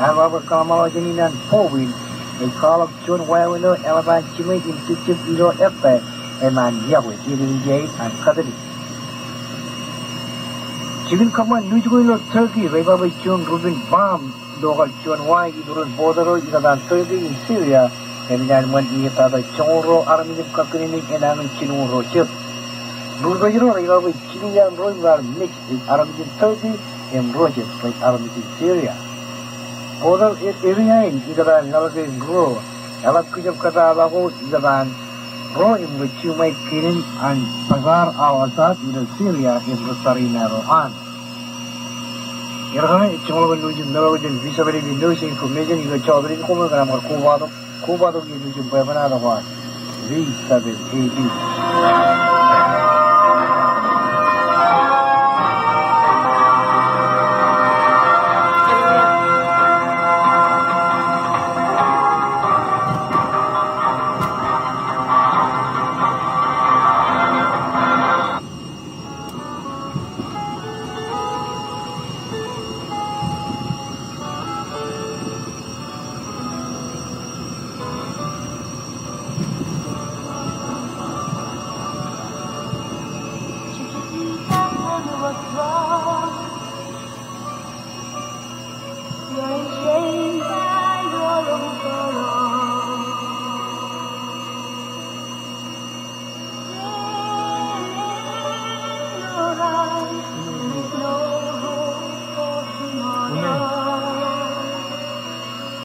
However, Kamalajaninan Powin, a call of John Wawino, Elaban Chimay, Institute Ilo Epe, a man Yahweh, Giving Jay, and Kadri. Chivin Kaman, Nujuilo Turkey, Rebaba John Rubin Bam, Dogal John Y, Idurun Border, Iran Turkey in Syria, and then when he had a Choro, Army of Kakrini, and Amin Chinu Rochip. Rubajiro, Rebaba Chinia, Royal mixed with Army in Turkey and Rogers like Army in Syria. Border area in Iran, Nalagin Grow, Alakujab Katalago, Iran, Grow in which you might kill and Pagar al-Assad in Syria in Rosarina, Rohan. Iran, it's all when you know the visibility news information in the Chaudhry Kumagram or Kubado, Kubado gives you Bevanada one. V7 AD.